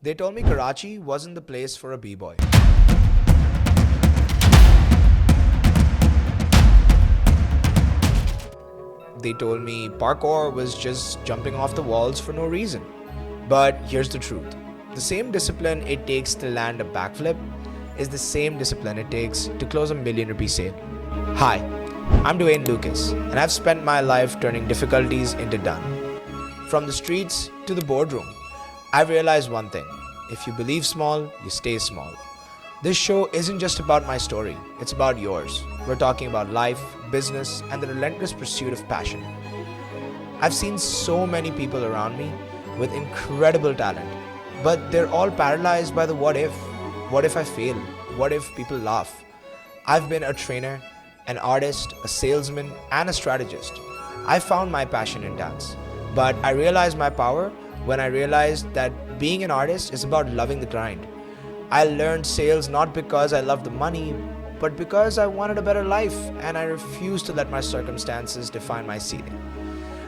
They told me Karachi wasn't the place for a b-boy. They told me parkour was just jumping off the walls for no reason. But here's the truth. The same discipline it takes to land a backflip is the same discipline it takes to close a ₹1,000,000 sale. Hi, I'm Dwayne Lucas, and I've spent my life turning difficulties into done. From the streets to the boardroom, I've realized one thing. If you believe small, you stay small. This show isn't just about my story, it's about yours. We're talking about life, business, and the relentless pursuit of passion. I've seen so many people around me with incredible talent, but they're all paralyzed by the what if. What if I fail? What if people laugh? I've been a trainer, an artist, a salesman, and a strategist. I found my passion in dance, but I realized my power when I realized that being an artist is about loving the grind. I learned sales not because I loved the money, but because I wanted a better life and I refused to let my circumstances define my ceiling.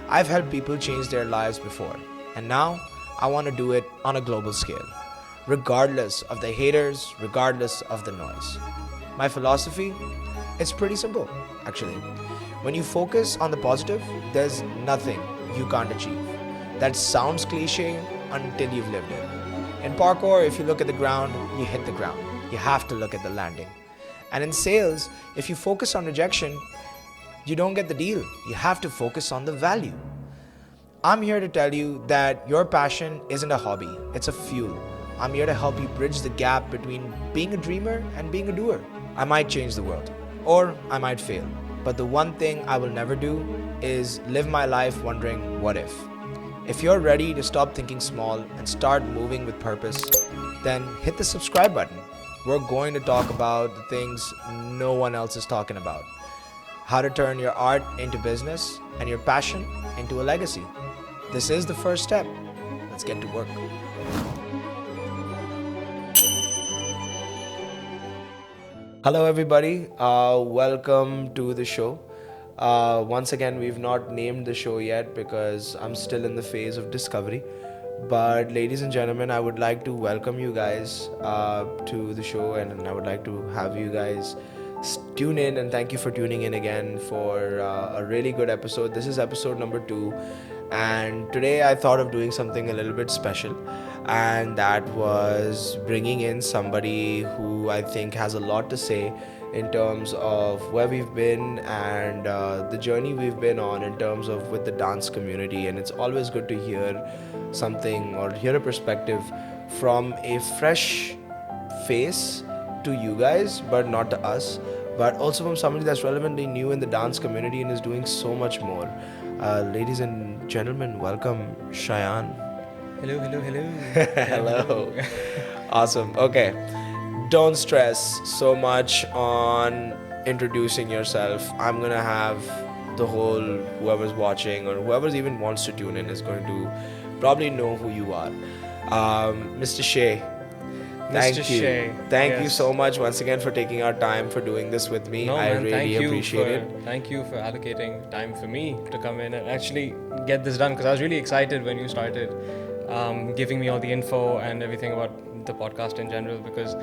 I've helped people change their lives before, and now I want to do it on a global scale, regardless of the haters, regardless of the noise. My philosophy? It's pretty simple, actually. When you focus on the positive, there's nothing you can't achieve. That sounds cliche until you've lived it. In parkour, if you look at the ground, you hit the ground. You have to look at the landing. And in sales, if you focus on rejection, you don't get the deal. You have to focus on the value. I'm here to tell you that your passion isn't a hobby, it's a fuel. I'm here to help you bridge the gap between being a dreamer and being a doer. I might change the world, or I might fail. But the one thing I will never do is live my life wondering what if. If you're ready to stop thinking small and start moving with purpose, then hit the subscribe button. We're going to talk about the things no one else is talking about. How to turn your art into business and your passion into a legacy. This is the first step. Let's get to work. Hello everybody, welcome to the show. Once again, we've not named the show yet because I'm still in the phase of discovery. But ladies and gentlemen, I would like to welcome you guys to the show, and I would like to have you guys tune in, and thank you for tuning in again for a really good episode. This is episode number 2, and today I thought of doing something a little bit special, and that was bringing in somebody who I think has a lot to say in terms of where we've been and the journey we've been on in terms of with the dance community. And it's always good to hear something or hear a perspective from a fresh face to you guys, but not to us, but also from somebody that's relevantly new in the dance community and is doing so much more. Ladies and gentlemen, welcome Shayan. Hello. Hello. Awesome. Okay. Don't stress so much on introducing yourself. I'm gonna have the whole whoever's watching or whoever's even wants to tune in is going to probably know who you are. Mr. Shay. Thank you. Shay. Thank you so much once again for taking our time for doing this with me. I really appreciate it. Thank you for allocating time for me to come in and actually get this done, because I was really excited when you started giving me all the info and everything about the podcast in general, because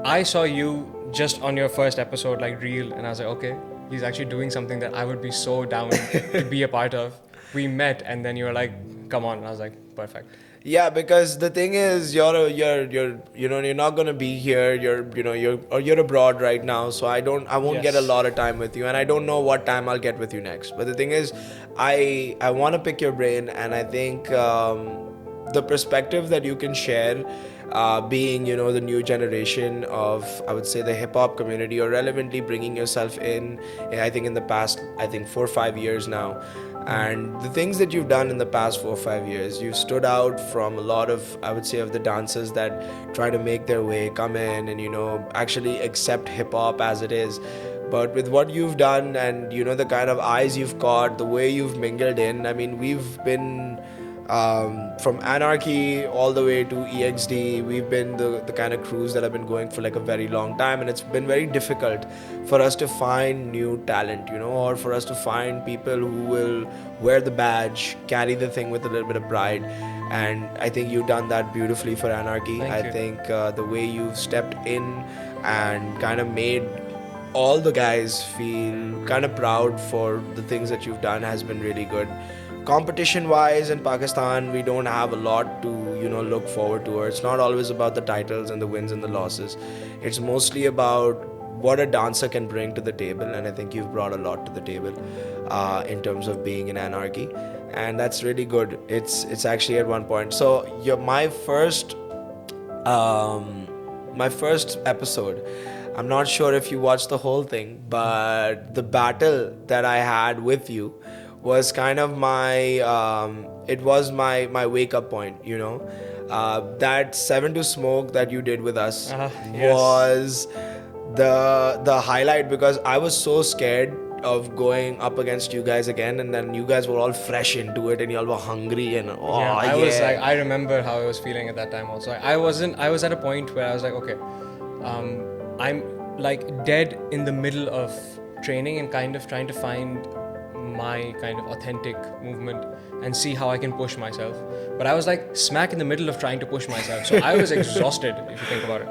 I saw you just on your first episode like reel, and I was like, okay, he's actually doing something that I would be so down to be a part of. We met, and then you were like, come on, and I was like, perfect. Yeah, because the thing is, you're not gonna be here. You're abroad right now, so I won't get a lot of time with you, and I don't know what time I'll get with you next. But the thing is, I want to pick your brain, and I think the perspective that you can share, being the new generation of, I would say, the hip hop community, or relevantly bringing yourself in. I think in the past 4 or 5 years now. And the things that you've done in the past 4 or 5 years, you've stood out from a lot of, I would say, of the dancers that try to make their way, come in and, actually accept hip hop as it is. But with what you've done and, the kind of eyes you've caught, the way you've mingled in, I mean, we've been from Anarchy all the way to EXD, we've been the kind of crews that have been going for like a very long time, and it's been very difficult for us to find new talent, or for us to find people who will wear the badge, carry the thing with a little bit of pride. and I think you've done that beautifully for Anarchy. Thank I you. think the way you've stepped in and kind of made all the guys feel kind of proud for the things that you've done has been really good. Competition wise in Pakistan, we don't have a lot to look forward to. It's not always about the titles and the wins and the losses. It's mostly about what a dancer can bring to the table, and I think you've brought a lot to the table in terms of being in Anarchy, and that's really good. It's actually at one point. So my first episode. I'm not sure if you watched the whole thing, but the battle that I had with you was kind of it was my wake up point, that 7 to Smoke that you did with us Yes. was the highlight, because I was so scared of going up against you guys again, and then you guys were all fresh into it and you all were hungry and Yeah, I was like, I remember how I was feeling at that time also. I was at a point where I was like, okay, I'm like dead in the middle of training and kind of trying to find my kind of authentic movement and see how I can push myself. But I was like smack in the middle of trying to push myself. So I was exhausted, if you think about it.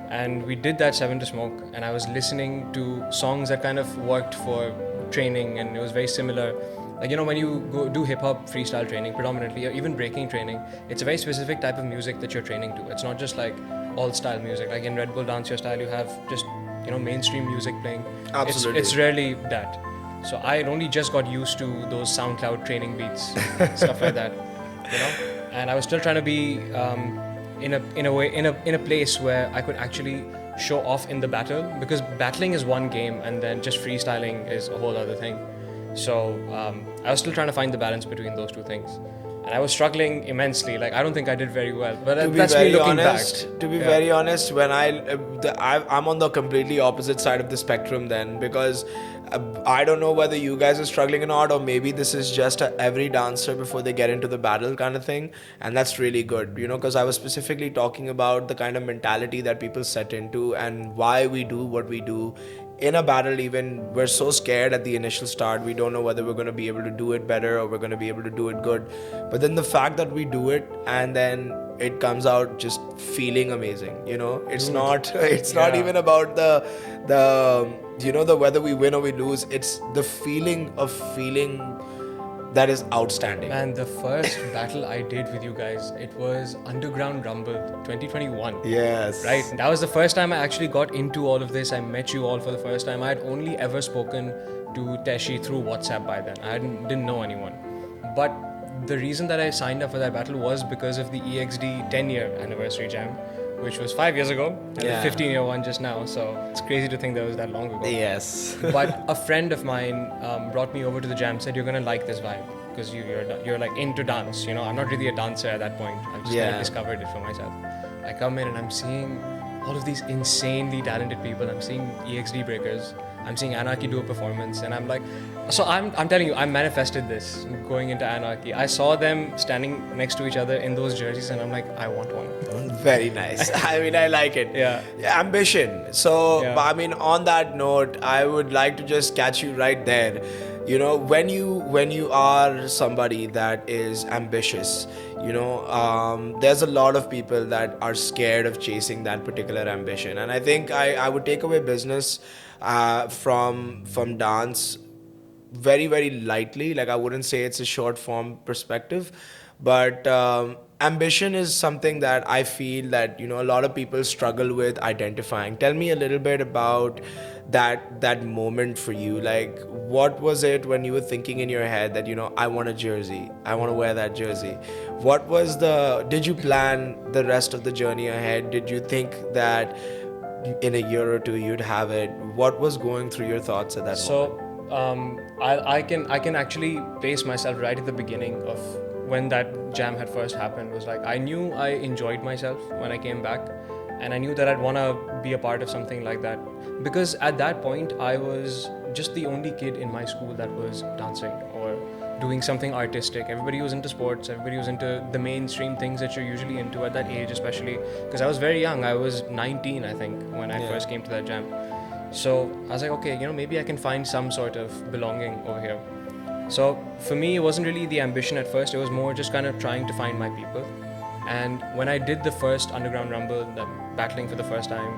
And we did that 7 to Smoke, and I was listening to songs that kind of worked for training, and it was very similar. Like, when you go do hip hop freestyle training predominantly, or even breaking training, it's a very specific type of music that you're training to. It's not just like all style music. Like in Red Bull Dance Your Style, you have just mainstream music playing. Absolutely. It's rarely that. So I had only just got used to those SoundCloud training beats, stuff like that, And I was still trying to be in a place where I could actually show off in the battle, because battling is one game and then just freestyling is a whole other thing. So I was still trying to find the balance between those two things, and I was struggling immensely. Like, I don't think I did very well, but that's me looking back. To be very honest, when I'm on the completely opposite side of the spectrum then, because I don't know whether you guys are struggling or not, or maybe this is just every dancer before they get into the battle kind of thing, and that's really good, because I was specifically talking about the kind of mentality that people set into and why we do what we do in a battle. Even we're so scared at the initial start, we don't know whether we're going to be able to do it better or we're going to be able to do it good, but then the fact that we do it and then it comes out just feeling amazing, it's not even about the whether we win or we lose. It's the feeling of feeling that is outstanding. Man, the first battle I did with you guys, it was Underground Rumble 2021. Yes. Right? That was the first time I actually got into all of this. I met you all for the first time. I had only ever spoken to Teshi through WhatsApp by then. I didn't know anyone. But the reason that I signed up for that battle was because of the EXD 10-year anniversary jam, which was 5 years ago, and the 15-year one just now. So it's crazy to think that was that long ago. Yes. But a friend of mine brought me over to the jam, said, you're going to like this vibe because you're like into dance. I'm not really a dancer at that point. I've just kind of discovered it for myself. I come in and I'm seeing all of these insanely talented people. I'm seeing EXD breakers. I'm seeing Anarchy do a performance, and I'm like, so I'm telling you, I manifested this going into Anarchy. I saw them standing next to each other in those jerseys, and I'm like, I want one. Very nice. I mean, I like it. Yeah. Ambition. So, I mean, on that note, I would like to just catch you right there. When you are somebody that is ambitious, there's a lot of people that are scared of chasing that particular ambition, and I think I would take away business from dance very, very lightly. Like, I wouldn't say it's a short form perspective, but ambition is something that I feel that a lot of people struggle with identifying. Tell me a little bit about that moment for you. Like, what was it when you were thinking in your head that I want a jersey, I want to wear that jersey? What was did you plan the rest of the journey ahead? Did you think that in a year or two you'd have it? What was going through your thoughts at that moment? I can actually place myself right at the beginning of when that jam had first happened. Was like, I knew I enjoyed myself when I came back, and I knew that I'd want to be a part of something like that, because at that point I was just the only kid in my school that was dancing or doing something artistic. Everybody was into sports, everybody was into the mainstream things that you're usually into at that age, especially because I was very young. I was 19, I think, when I first came to that jam. So I was like, okay, maybe I can find some sort of belonging over here. So for me, it wasn't really the ambition at first. It was more just kind of trying to find my people. And when I did the first Underground Rumble, battling for the first time,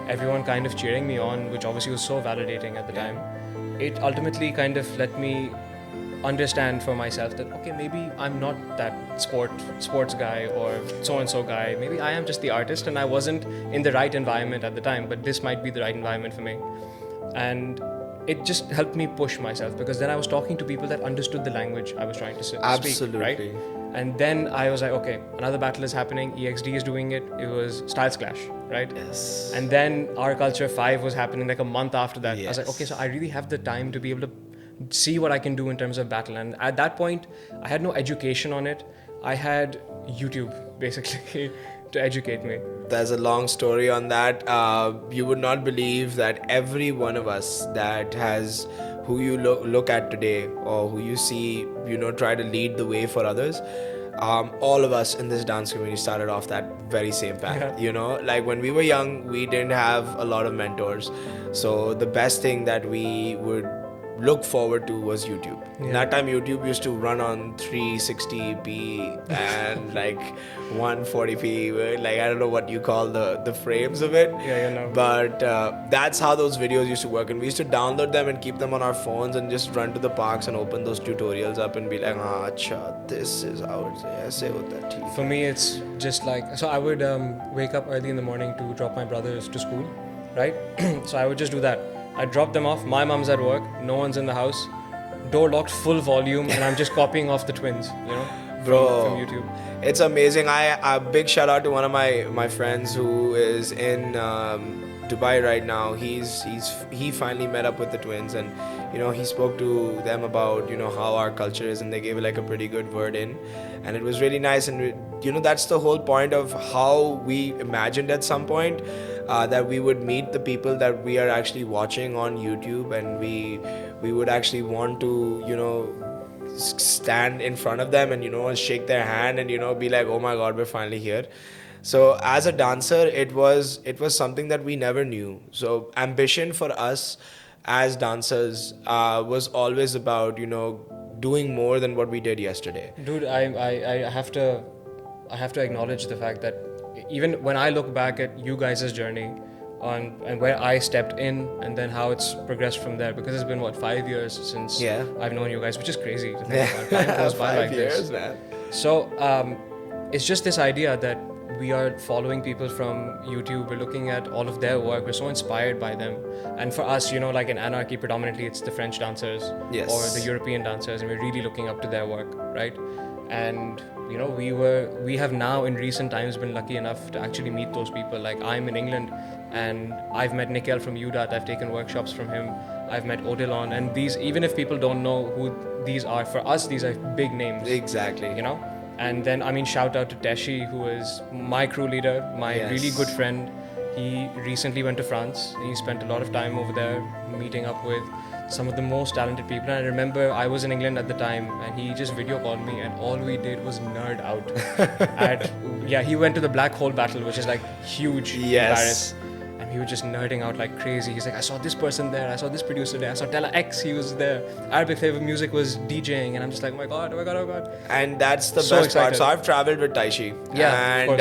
everyone kind of cheering me on, which obviously was so validating at the time. It ultimately kind of let me understand for myself that okay, maybe I'm not that sports guy or so and so guy. Maybe I am just the artist, and I wasn't in the right environment at the time. But this might be the right environment for me, and it just helped me push myself, because then I was talking to people that understood the language I was trying to speak, right? Absolutely. And then I was like, okay, another battle is happening. EXD is doing it. It was Styles Clash, right? Yes. And then Our Culture 5 was happening like a month after that. I was like, Yes. okay, so I really have the time to be able to see what I can do in terms of battle. And at that point, I had no education on it. I had YouTube, basically, to educate me. There's a long story on that. You would not believe that every one of us that has who you look at today, or who you see, try to lead the way for others. All of us in this dance community started off that very same path. Like when we were young, we didn't have a lot of mentors. So the best thing that we would look forward to was YouTube. That time YouTube used to run on 360p and like 140p, like I don't know what you call the frames of it. But that's how those videos used to work, and we used to download them and keep them on our phones and just run to the parks and open those tutorials up and be like, acha, this is how it's aise hota hai, theek hai." For me, it's just like, so I would wake up early in the morning to drop my brothers to school, right? So I would just do that. I drop them off. My mom's at work. No one's in the house. Door locked, full volume, and I'm just copying off the twins, from YouTube. It's amazing. A big shout out to one of my friends who is in Dubai right now. He finally met up with the twins, and he spoke to them about how our culture is, and they gave like a pretty good word in, and it was really nice. And that's the whole point of how we imagined at some point that we would meet the people that we are actually watching on YouTube, and we would actually want to stand in front of them and shake their hand and be like, oh my god, we're finally here. So as a dancer, it was something that we never knew. So ambition for us as dancers was always about doing more than what we did yesterday. Dude, I have to acknowledge the fact that even when I look back at you guys' journey and where I stepped in, and then how it's progressed from there, because it's been 5 years since I've known you guys, which is crazy to think about. Time goes by 5 like years, this. man. So it's just this idea that we are following people from YouTube. We're looking at all of their work. We're so inspired by them. And for us, like in Anarchy, predominantly it's the French dancers or the European dancers, and we're really looking up to their work, right? And we have now in recent times been lucky enough to actually meet those people. Like I'm in England, and I've met Nikhil from UDAT. I've taken workshops from him. I've met Odilon, and these, even if people don't know who these are, for us these are big names. Exactly. And then shout out to Teshi, who is my crew leader, my really good friend. He recently went to France. He spent a lot of time over there meeting up with some of the most talented people. And I remember I was in England at the time, and he just video called me, and all we did was nerd out. He went to the Black Hole Battle, which is like huge in Paris. And we were just nerding out like crazy. He's like, I saw this person there, I saw this producer there, I saw Tella X, he was there. Arabic Flavor Music was DJing, and I'm just like, oh my god. And that's the So best part. excited. So I've traveled with Taishi. Yeah, of course.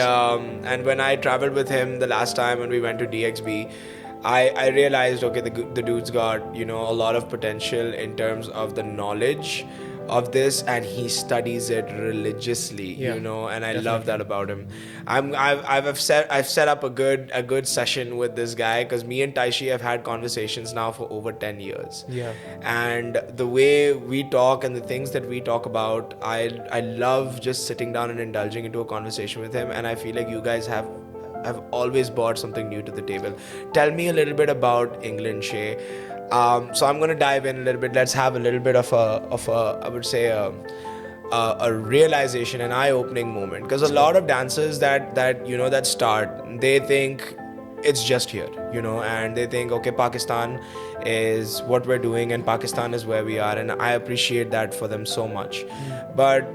And when I traveled with him the last time when we went to DXB, I realized, okay, the dude's got a lot of potential in terms of the knowledge of this, and he studies it religiously, and I love that about him. I've set up a good session with this guy, because me and Taishi have had conversations now for over 10 years. And the way we talk and the things that we talk about, I love just sitting down and indulging into a conversation with him, and I feel like you guys have always brought something new to the table. Tell me a little bit about England, Shay. So I'm going to dive in a little bit. Let's have a little bit of a I would say a realization, an eye-opening moment, because a lot of dancers that start, they think it's just here, and they think, okay, Pakistan is what we're doing and Pakistan is where we are, and I appreciate that for them so much. But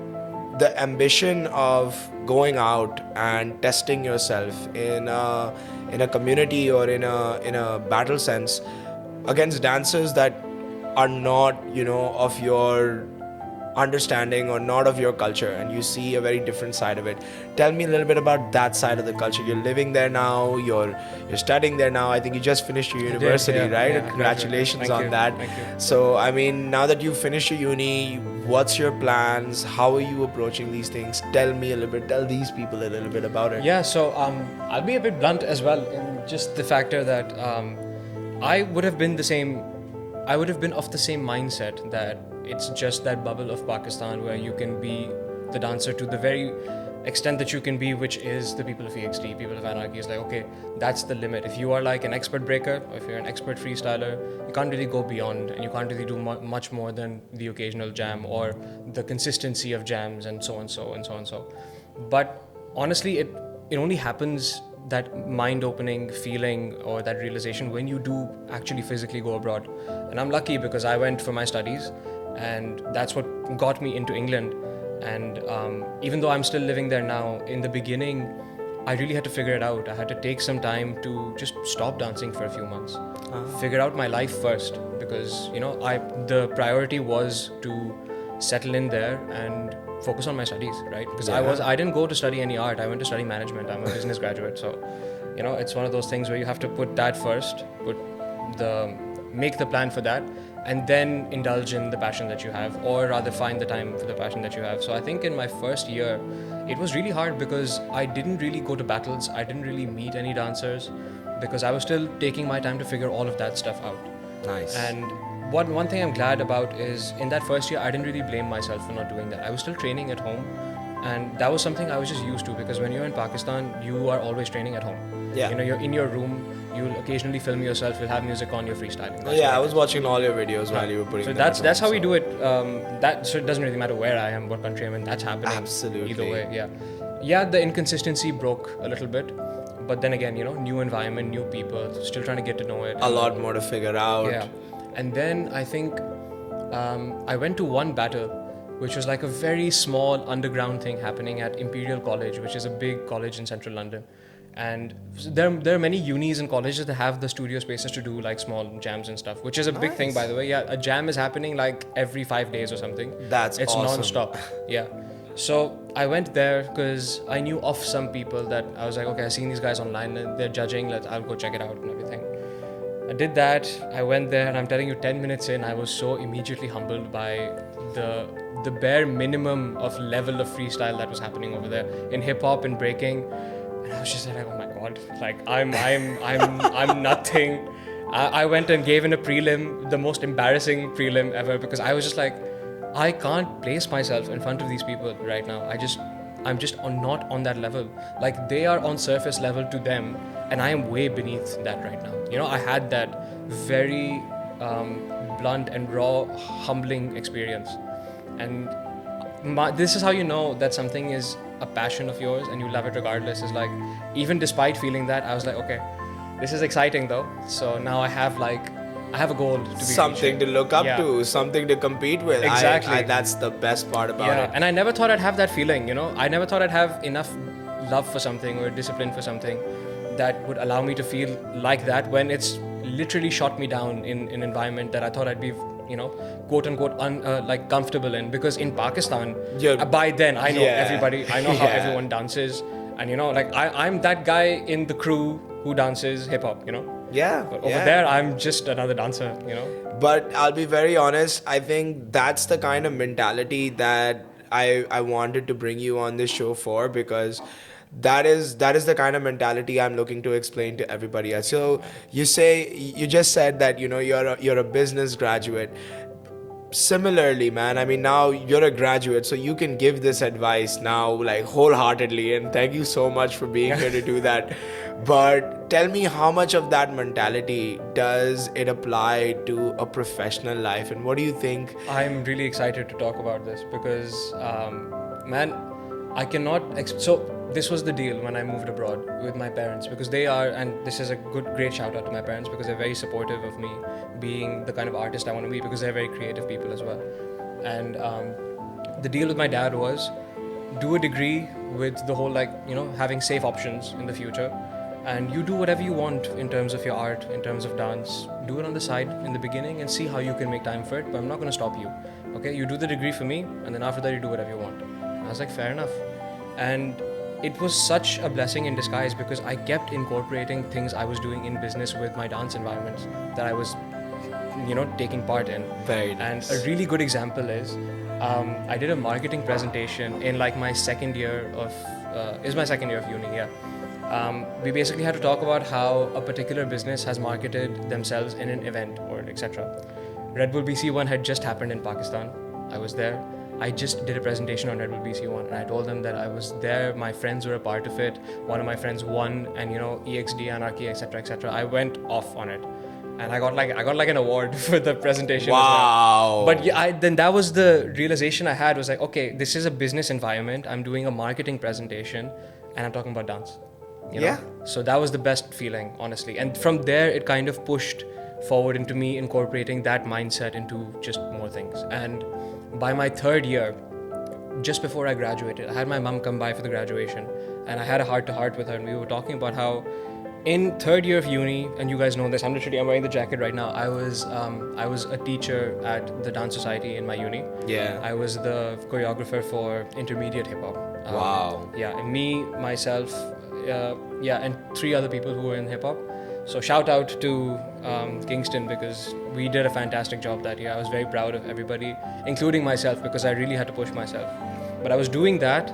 the ambition of going out and testing yourself in a community or in a battle sense against dancers that are not of your understanding or not of your culture, and you see a very different side of it. Tell me a little bit about that side of the culture. You're living there now, you're studying there now. I think you just finished your I did, university, yeah, right? yeah, I graduated. Congratulations Thank on you, that. thank you. So I mean, now that you've finished your uni, what's your plans? How are you approaching these things? Tell me a little bit, tell these people a little bit about it. Yeah, so I'll be a bit blunt as well in just the factor that I would have been the same. I would have been of the same mindset that it's just that bubble of Pakistan where you can be the dancer to the very extent that you can be, which is the people of EXT, people of Anarchy. Is like, okay, that's the limit. If you are like an expert breaker, or if you're an expert freestyler, you can't really go beyond, and you can't really do much more than the occasional jam or the consistency of jams and so on, so and so and so. But honestly, it only happens, that mind-opening feeling or that realization, when you do actually physically go abroad. And I'm lucky because I went for my studies, and that's what got me into England. And even though I'm still living there now, in the beginning, I really had to figure it out. I had to take some time to just stop dancing for a few months, figure out my life first, because the priority was to settle in there and focus on my studies, right? Because I didn't go to study any art. I went to study management. I'm a business graduate, so it's one of those things where you have to put that first, make the plan for that, and then indulge in the passion that you have, or rather find the time for the passion that you have. So I think in my first year, it was really hard because I didn't really go to battles. I didn't really meet any dancers because I was still taking my time to figure all of that stuff out. Nice. And one thing I'm glad about is in that first year, I didn't really blame myself for not doing that. I was still training at home, and that was something I was just used to, because when you're in Pakistan, you are always training at home. Yeah. You're in your room, you'll occasionally film yourself, you'll have music on, you're freestyling. I was watching all your videos while you were putting so them that's on, how we do it. So it doesn't really matter where I am, what country I'm in, that's happening. Absolutely. Either way, yeah, the inconsistency broke a little bit, but then again, new environment, new people, still trying to get to know it. A lot more to figure out. Yeah. And then I think I went to one battle, which was like a very small underground thing happening at Imperial College, which is a big college in central London. And there are many unis and colleges that have the studio spaces to do like small jams and stuff, which is a big thing, by the way. Yeah, a jam is happening like every 5 days or something. It's awesome. non-stop. Yeah. So I went there because I knew of some people that I was like, okay, I've seen these guys online and they're judging, I'll go check it out and everything. I did that. I went there, and I'm telling you, 10 minutes in, I was so immediately humbled by the bare minimum of level of freestyle that was happening over there in hip hop and breaking. And I was just like, oh my god, like I'm nothing. I went and gave in a prelim, the most embarrassing prelim ever, because I was just like, I can't place myself in front of these people right now. I'm just not on that level. Like, they are on surface level to them, and I am way beneath that right now. I had that very blunt and raw, humbling experience. And this is how you know that something is a passion of yours and you love it regardless. Is like, even despite feeling that, I was like, okay, this is exciting though. So now I have a goal to be something reaching. to look up to, something to compete with. Exactly. That's the best part about it. And I never thought I'd have that feeling, I never thought I'd have enough love for something or discipline for something that would allow me to feel like that, when it's literally shot me down in an environment that I thought I'd be, quote unquote, like comfortable in. Because in Pakistan, by then I know everybody, I know how everyone dances, and I'm that guy in the crew who dances hip hop, Yeah. But over there, I'm just another dancer, But I'll be very honest, I think that's the kind of mentality that I wanted to bring you on this show for, because that is the kind of mentality I'm looking to explain to everybody else. So you just said that you're a business graduate. Similarly, man, I mean, now you're a graduate, so you can give this advice now, like, wholeheartedly, and thank you so much for being here to do that. But tell me, how much of that mentality does it apply to a professional life, and what do you think? I'm really excited to talk about this because, man, I cannot. So this was the deal when I moved abroad with my parents, because they are, and this is a great shout out to my parents, because they're very supportive of me being the kind of artist I want to be, because they're very creative people as well. And the deal with my dad was, do a degree with the whole, having safe options in the future, and you do whatever you want in terms of your art, in terms of dance. Do it on the side in the beginning and see how you can make time for it, but I'm not going to stop you. Okay, you do the degree for me, and then after that you do whatever you want. And I was like, fair enough. And it was such a blessing in disguise because I kept incorporating things I was doing in business with my dance environments that I was, taking part in. Very And nice. a really good example is, I did a marketing presentation in like my second year of, is my second year of uni, yeah. We basically had to talk about how a particular business has marketed themselves in an event or etc. Red Bull BC1 had just happened in Pakistan. I was there. I just did a presentation on Red Bull BC1 and I told them that I was there. My friends were a part of it. One of my friends won, and EXD, Anarchy, etc., etc. I went off on it, and I got like an award for the presentation. Wow. As well. But yeah, then that was the realization I had, was like, okay, this is a business environment. I'm doing a marketing presentation, and I'm talking about dance. Yeah. So that was the best feeling, honestly. And from there, it kind of pushed forward into me incorporating that mindset into just more things. And by my third year, just before I graduated, I had my mom come by for the graduation, and I had a heart-to-heart with her, and we were talking about how in third year of uni, and you guys know this, I'm wearing the jacket right now. I was a teacher at the dance society in my uni. Yeah. I was the choreographer for Intermediate Hip Hop. Wow. Yeah, and me, myself, and 3 other people who were in hip hop. So shout out to Kingston, because we did a fantastic job that year. I was very proud of everybody, including myself, because I really had to push myself. But I was doing that.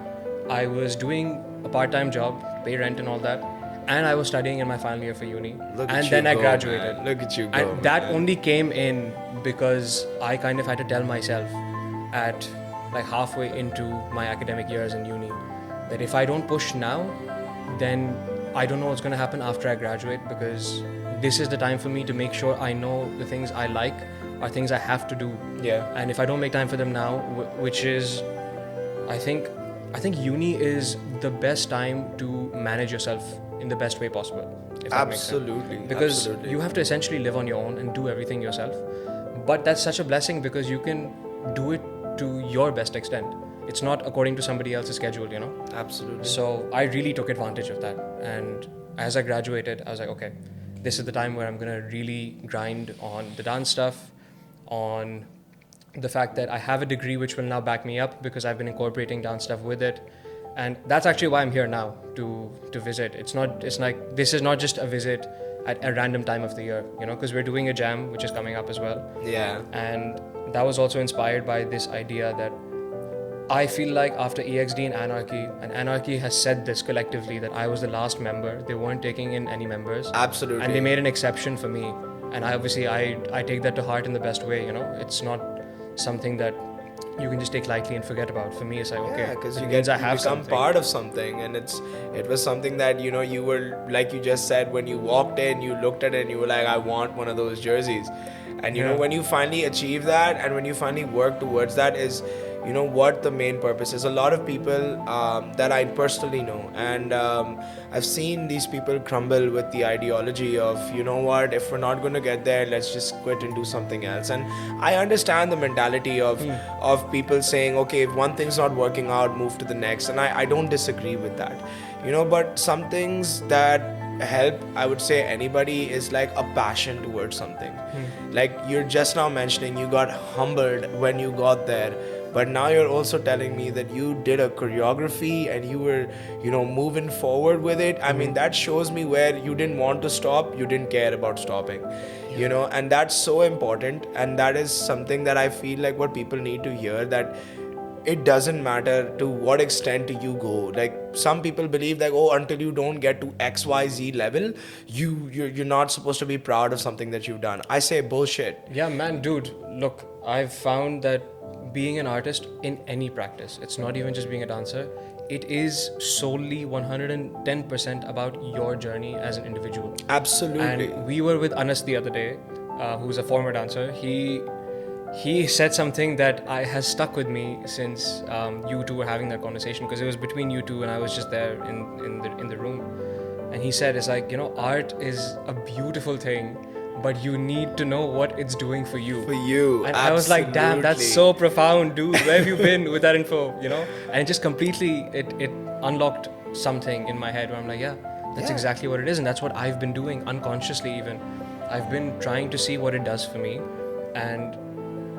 I was doing a part-time job to pay rent and all that. And I was studying in my final year for uni. And then I graduated. Man. Look at you go, and that man. only came in because I kind of had to tell myself at like halfway into my academic years in uni that if I don't push now, then I don't know what's going to happen after I graduate, because this is the time for me to make sure I know the things I like are things I have to do. Yeah. And if I don't make time for them now, which is, I think uni is the best time to manage yourself in the best way possible. If that makes sense. Absolutely. Because Absolutely. you have to essentially live on your own and do everything yourself. But that's such a blessing because you can do it to your best extent. It's not according to somebody else's schedule, Absolutely. So I really took advantage of that. And as I graduated, I was like, okay, this is the time where I'm going to really grind on the dance stuff, on the fact that I have a degree which will now back me up because I've been incorporating dance stuff with it. And that's actually why I'm here now, to visit. It's like, this is not just a visit at a random time of the year, because we're doing a jam, which is coming up as well. Yeah. And that was also inspired by this idea that I feel like after EXD and Anarchy has said this collectively, that I was the last member. They weren't taking in any members. Absolutely. And they made an exception for me. And I take that to heart in the best way, It's not something that you can just take lightly and forget about. For me, it's like, okay, because it you means I have become something. part of something, and it was something that you were, like you just said, when you walked in, you looked at it and you were like, I want one of those jerseys. And when you finally achieve that, and when you finally work towards that, is what the main purpose is. A lot of people that I personally know, and I've seen these people crumble with the ideology of, what, if we're not going to get there, let's just quit and do something else. And I understand the mentality of people saying, okay, if one thing's not working out, move to the next. And I don't disagree with that, but some things that help, I would say, anybody, is like a passion towards something. Like you're just now mentioning, you got humbled when you got there, but now you're also telling me that you did a choreography and you were moving forward with it. I mean, that shows me where you didn't want to stop, you didn't care about stopping, and that's so important. And that is something that I feel like what people need to hear, that it doesn't matter to what extent do you go. Like some people believe that, until you don't get to XYZ level, you're not supposed to be proud of something that you've done. I say bullshit. Yeah, man, dude, look, I've found that being an artist in any practice, it's not even just being a dancer, it is solely 110% about your journey as an individual. Absolutely. And we were with Anas the other day, who's a former dancer. He said something that has stuck with me since you two were having that conversation, because it was between you two and I was just there in the room. And he said, it's like, art is a beautiful thing, but you need to know what it's doing for you. For you. And I was like, damn, that's so profound, dude. Where have you been with that info? And it just completely, it unlocked something in my head where I'm like, yeah, that's exactly what it is. And that's what I've been doing unconsciously even. I've been trying to see what it does for me. And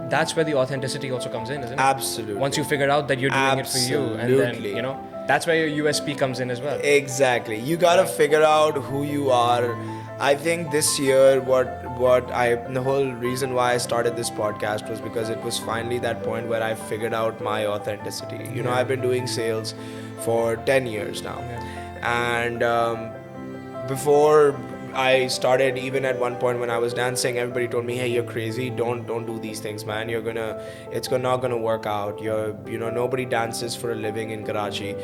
that's where the authenticity also comes in, isn't it? Absolutely. Once you figure out that you're doing it for you, and then, Absolutely. you know, that's where your USP comes in as well. Exactly. You gotta figure out who you are. I think this year, the whole reason why I started this podcast was because it was finally that point where I figured out my authenticity. You know, I've been doing sales for 10 years now, and before I started, even at one point when I was dancing, everybody told me, "Hey, you're crazy. Don't do these things, man. Not gonna work out. Nobody dances for a living in Karachi."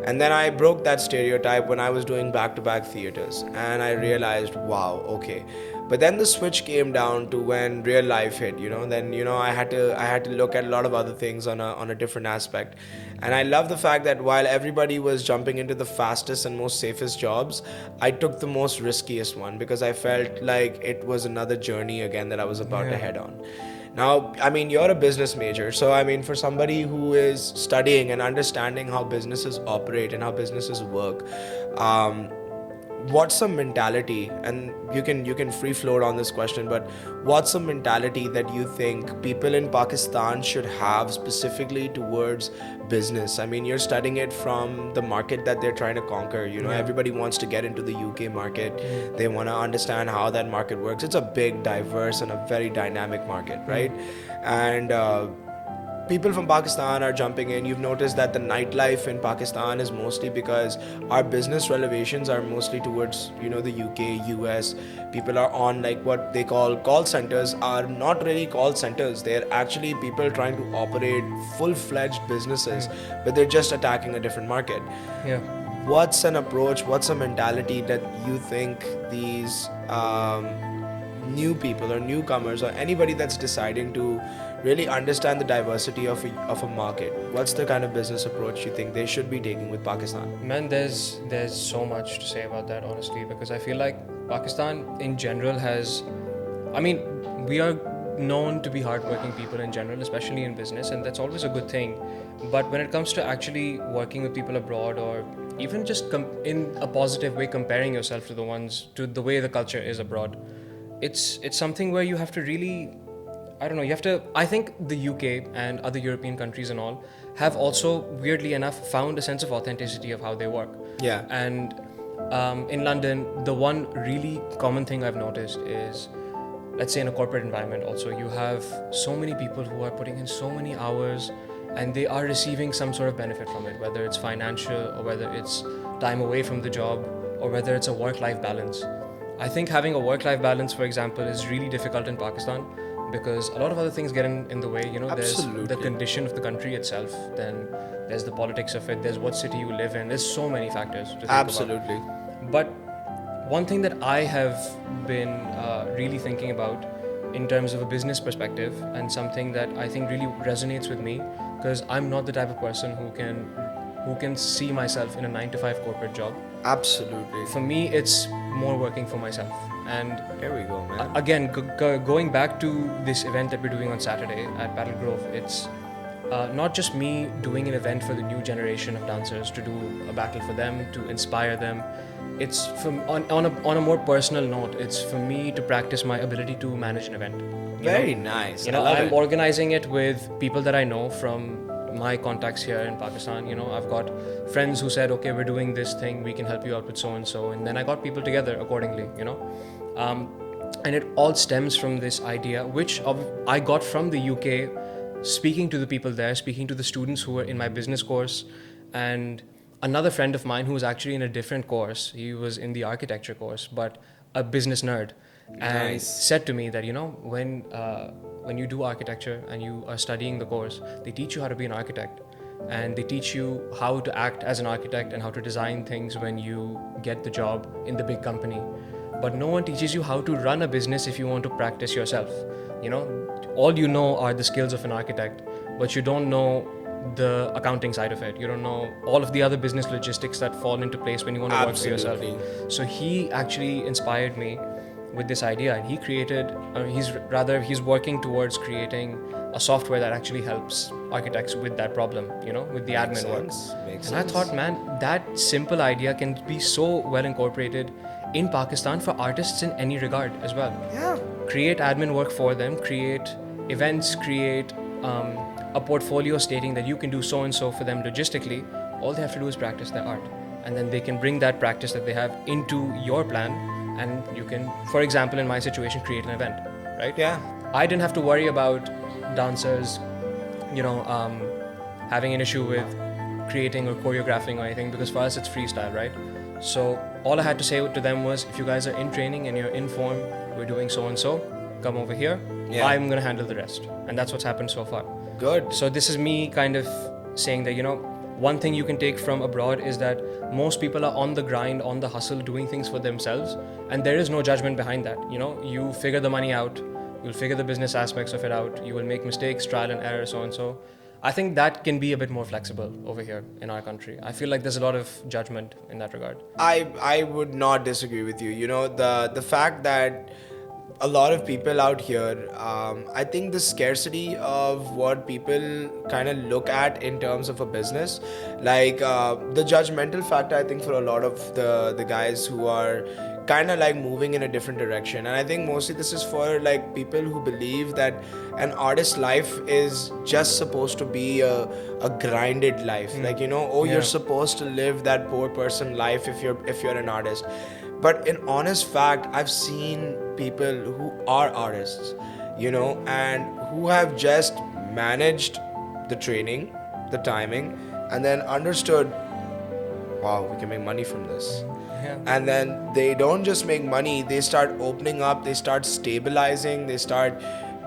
And then I broke that stereotype when I was doing back-to-back theaters, and I realized, wow, okay. But then the switch came down to when real life hit. I had to look at a lot of other things on a different aspect. And I love the fact that while everybody was jumping into the fastest and most safest jobs, I took the most riskiest one because I felt like it was another journey again that I was about to head on. Now, I mean, you're a business major, so I mean, for somebody who is studying and understanding how businesses operate and how businesses work, what's some mentality, and you can free float on this question, but what's some mentality that you think people in Pakistan should have specifically towards business? I mean, you're studying it from the market that they're trying to conquer. Everybody wants to get into the UK market. They want to understand how that market works. It's a big, diverse, and a very dynamic market, right? And people from Pakistan are jumping in. You've noticed that the nightlife in Pakistan is mostly because our business relevations are mostly towards, the UK, US. People are on like what they call call centers are not really call centers. They're actually people trying to operate full-fledged businesses, but they're just attacking a different market. Yeah. What's an approach, what's a mentality that you think these new people or newcomers or anybody that's deciding to really understand the diversity of a market, what's the kind of business approach you think they should be taking with Pakistan? Man, there's so much to say about that, honestly, because I feel like Pakistan in general we are known to be hardworking people in general, especially in business, and that's always a good thing. But when it comes to actually working with people abroad, or even just in a positive way, comparing yourself to the way the culture is abroad, it's something where you have to really, I think the UK and other European countries and all have also, weirdly enough, found a sense of authenticity of how they work. Yeah. And in London, the one really common thing I've noticed is, let's say in a corporate environment also, you have so many people who are putting in so many hours and they are receiving some sort of benefit from it, whether it's financial or whether it's time away from the job or whether it's a work-life balance. I think having a work-life balance, for example, is really difficult in Pakistan because a lot of other things get in the way. Absolutely. There's the condition of the country itself, then there's the politics of it, there's what city you live in, there's so many factors to think Absolutely. about. But one thing that I have been really thinking about in terms of a business perspective, and something that I think really resonates with me, because I'm not the type of person who can see myself in a 9-to-5 corporate job. Absolutely. For me, it's more working for myself. And Here we go, man. again, going back to this event that we're doing on Saturday at Battle Grove, it's not just me doing an event for the new generation of dancers, to do a battle for them, to inspire them. It's on a more personal note, it's for me to practice my ability to manage an event. Very nice. I'm organizing it with people that I know from my contacts here in Pakistan. I've got friends who said, okay, we're doing this thing, we can help you out with so and so, and then I got people together accordingly. And it all stems from this idea, which I got from the UK, speaking to the people there, speaking to the students who were in my business course, and another friend of mine who was actually in a different course. He was in the architecture course, but a business nerd, and Nice. said to me that when you do architecture and you are studying the course, they teach you how to be an architect, and they teach you how to act as an architect and how to design things when you get the job in the big company. But no one teaches you how to run a business if you want to practice yourself. All you know are the skills of an architect, but you don't know the accounting side of it. You don't know all of the other business logistics that fall into place when you want to work for yourself. Absolutely. So he actually inspired me with this idea, and he created, he's working towards creating a software that actually helps architects with that problem, with the admin work. Makes And I sense. thought, man, that simple idea can be so well incorporated in Pakistan for artists in any regard as well. Yeah. Create admin work for them, create events create a portfolio stating that you can do so and so for them logistically, all they have to do is practice their art. And then they can bring that practice that they have into your plan, and you can, for example, in my situation, create an event, right? Yeah. I didn't have to worry about dancers, having an issue with creating or choreographing or anything, because for us it's freestyle, right? So all I had to say to them was, if you guys are in training and you're in form, we're doing so and so, come over here. Yeah. I'm gonna handle the rest, and that's what's happened so far. Good. So this is me kind of saying that, one thing you can take from abroad is that most people are on the grind, on the hustle, doing things for themselves, and there is no judgment behind that. You figure the money out, you'll figure the business aspects of it out, you will make mistakes, trial and error, so and so. I think that can be a bit more flexible over here in our country. I feel like there's a lot of judgment in that regard. I would not disagree with you. The fact that a lot of people out here, I think the scarcity of what people kind of look at in terms of a business, like the judgmental factor, I think for a lot of the guys who are kind of like moving in a different direction. And I think mostly this is for like people who believe that an artist's life is just supposed to be a grinded life. Like, you're supposed to live that poor person life if you're an artist. But in honest fact, I've seen people who are artists, and who have just managed the training, the timing, and then understood, wow, we can make money from this. Yeah. And then they don't just make money, they start opening up, they start stabilizing, they start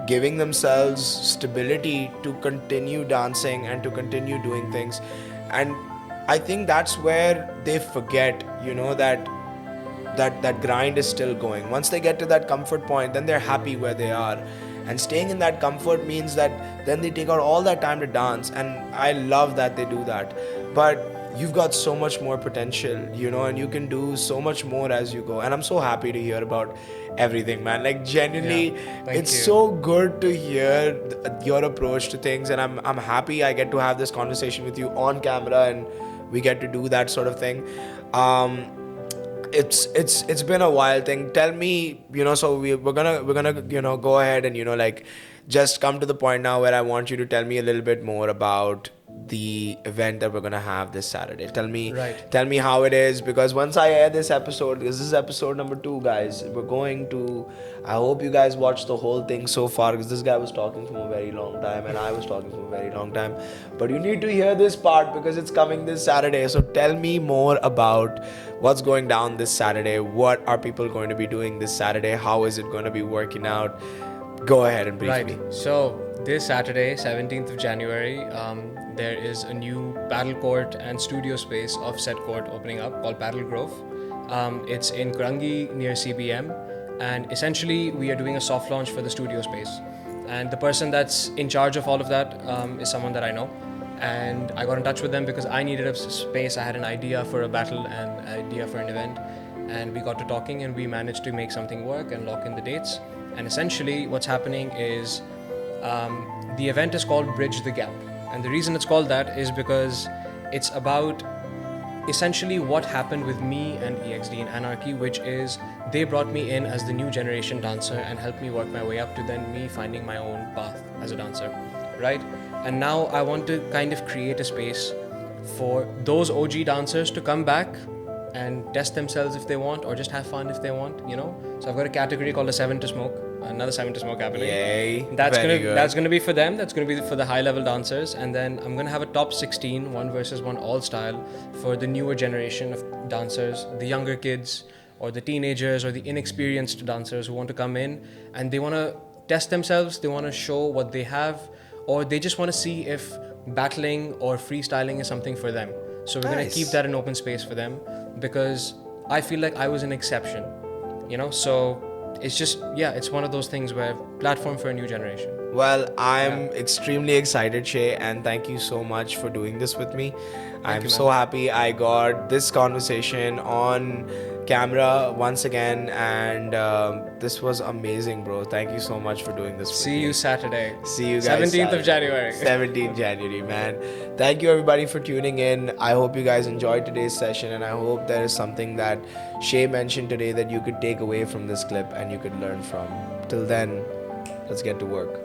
giving themselves stability to continue dancing and to continue doing things. And I think that's where they forget, that grind is still going. Once they get to that comfort point, then they're happy where they are. And staying in that comfort means that then they take out all that time to dance. And I love that they do that. But you've got so much more potential, and you can do so much more as you go. And I'm so happy to hear about everything, man. Like, genuinely, it's so good to hear your approach to things. And I'm happy I get to have this conversation with you on camera, and we get to do that sort of thing. It's been a wild thing. Tell me, so we're gonna go ahead and just come to the point now where I want you to tell me a little bit more about the event that we're gonna have this Saturday. Tell me how it is, because once I air this episode, this is episode number 2, guys. I hope you guys watched the whole thing so far, because this guy was talking for a very long time and I was talking for a very long time. But you need to hear this part because it's coming this Saturday. So tell me more about what's going down this Saturday. What are people going to be doing this Saturday? How is it going to be working out? Go ahead and brief me. So this Saturday, 17th of January, there is a new paddle court and studio space offset court opening up called Paddle Grove. It's in Karachi near CBM, and essentially we are doing a soft launch for the studio space. And the person that's in charge of all of that is someone that I know. And I got in touch with them because I needed a space. I had an idea for a battle and an idea for an event. And we got to talking and we managed to make something work and lock in the dates. And essentially what's happening is the event is called Bridge the Gap. And the reason it's called that is because it's about essentially what happened with me and EXD in Anarchy, which is they brought me in as the new generation dancer and helped me work my way up to then me finding my own path as a dancer, right? And now I want to kind of create a space for those OG dancers to come back and test themselves if they want, or just have fun if they want, So I've got a category called a 7 to Smoke, another 7 to Smoke happening. Yay. That's gonna be for them. That's gonna be for the high level dancers, and then I'm gonna have a top 16 1 versus 1 all style for the newer generation of dancers, the younger kids, or the teenagers, or the inexperienced dancers who want to come in and they want to test themselves. They want to show what they have, or they just want to see if battling or freestyling is something for them. So we're gonna keep that an open space for them, because I feel like I was an exception, So it's just, it's one of those things where platform for a new generation. Well, I'm extremely excited, Shay, and thank you so much for doing this with me. I'm so happy I got this conversation on camera once again, and this was amazing, bro. Thank you so much for doing this with me. See you Saturday. See you guys 17th of January. 17th January, man. Thank you everybody for tuning in. I hope you guys enjoyed today's session, and I hope there is something that Shay mentioned today that you could take away from this clip and you could learn from. Till then, let's get to work.